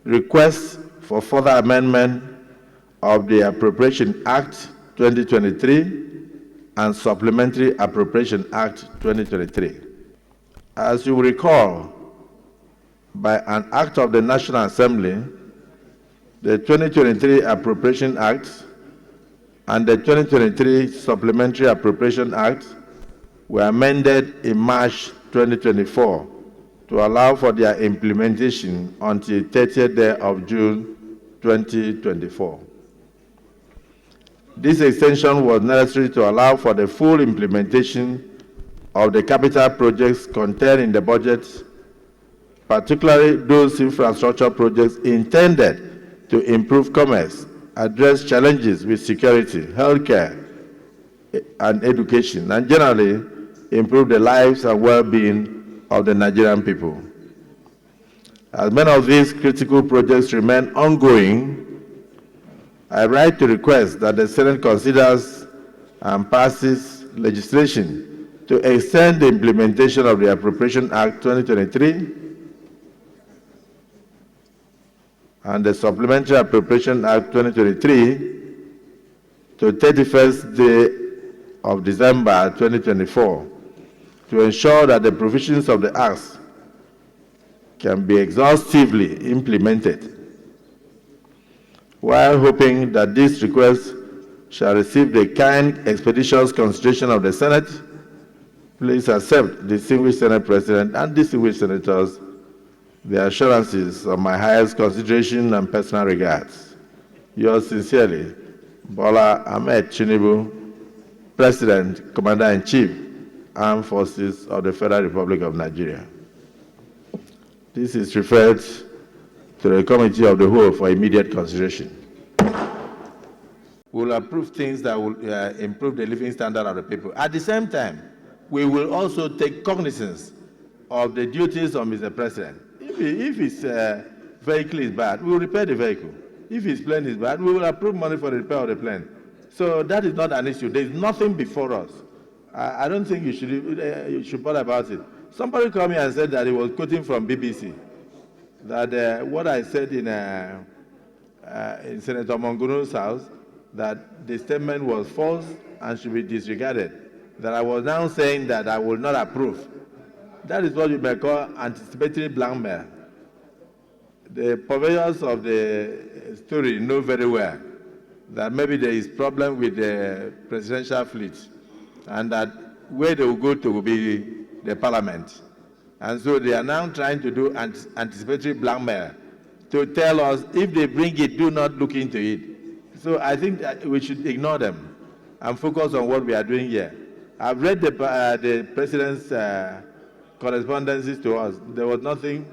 request for further amendment of the Appropriation Act 2023 and Supplementary Appropriation Act 2023. As you will recall, by an act of the National Assembly, the 2023 Appropriation Act and the 2023 Supplementary Appropriation Act were amended in March 2024 to allow for their implementation until 30th day of June 2024. This extension was necessary to allow for the full implementation of the capital projects contained in the budget, particularly those infrastructure projects intended to improve commerce, address challenges with security, healthcare, and education, and generally improve the lives and well-being of the Nigerian people. As many of these critical projects remain ongoing, I write to request that the Senate considers and passes legislation to extend the implementation of the Appropriation Act 2023 and the Supplementary Appropriation Act 2023 to 31st day of December 2024 to ensure that the provisions of the acts can be exhaustively implemented, while hoping that this request shall receive the kind, expeditious consideration of the Senate. Please accept, distinguished Senate President and distinguished Senators, the assurances of my highest consideration and personal regards. Yours sincerely, Bola Ahmed Tinubu, President, Commander-in-Chief, Armed Forces of the Federal Republic of Nigeria. This is referred to the Committee of the Whole for immediate consideration. We will approve things that will improve the living standard of the people. At the same time, we will also take cognizance of the duties of Mr. President. If his vehicle is bad, we will repair the vehicle. If his plane is bad, we will approve money for the repair of the plane. So that is not an issue. There is nothing before us. I don't think you should bother about it. Somebody called me and said that he was quoting from BBC, that what I said in Senator Mongunu's house, that the statement was false and should be disregarded, that I was now saying that I will not approve. That is what you may call anticipatory blackmail. The purveyors of the story know very well that maybe there is problem with the presidential fleet and that where they will go to will be the parliament. And so they are now trying to do anticipatory blackmail to tell us if they bring it, do not look into it. So I think that we should ignore them and focus on what we are doing here. I've read the president's correspondences to us. There was nothing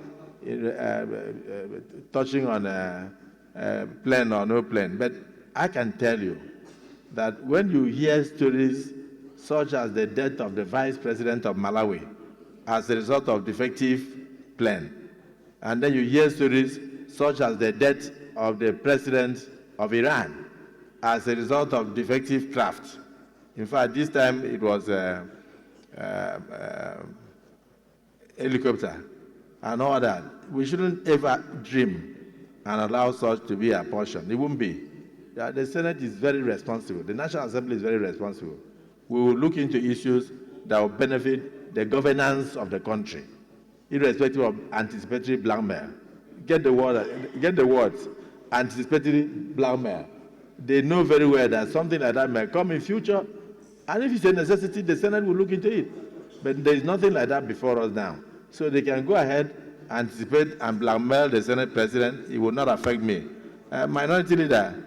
touching on plane or no plane. But I can tell you that when you hear stories such as the death of the vice president of Malawi as a result of defective plane, and then you hear stories such as the death of the president of Iran as a result of defective craft. In fact, this time it was a helicopter and all that. We shouldn't ever dream and allow such to be a portion. It won't be. The Senate is very responsible. The National Assembly is very responsible. We will look into issues that will benefit the governance of the country, irrespective of anticipatory blackmail. Get the words, anticipatory blackmail. They know very well that something like that may come in future, and if it's a necessity, the Senate will look into it. But there is nothing like that before us now. So they can go ahead, anticipate and blackmail the Senate President. It will not affect me. Minority Leader,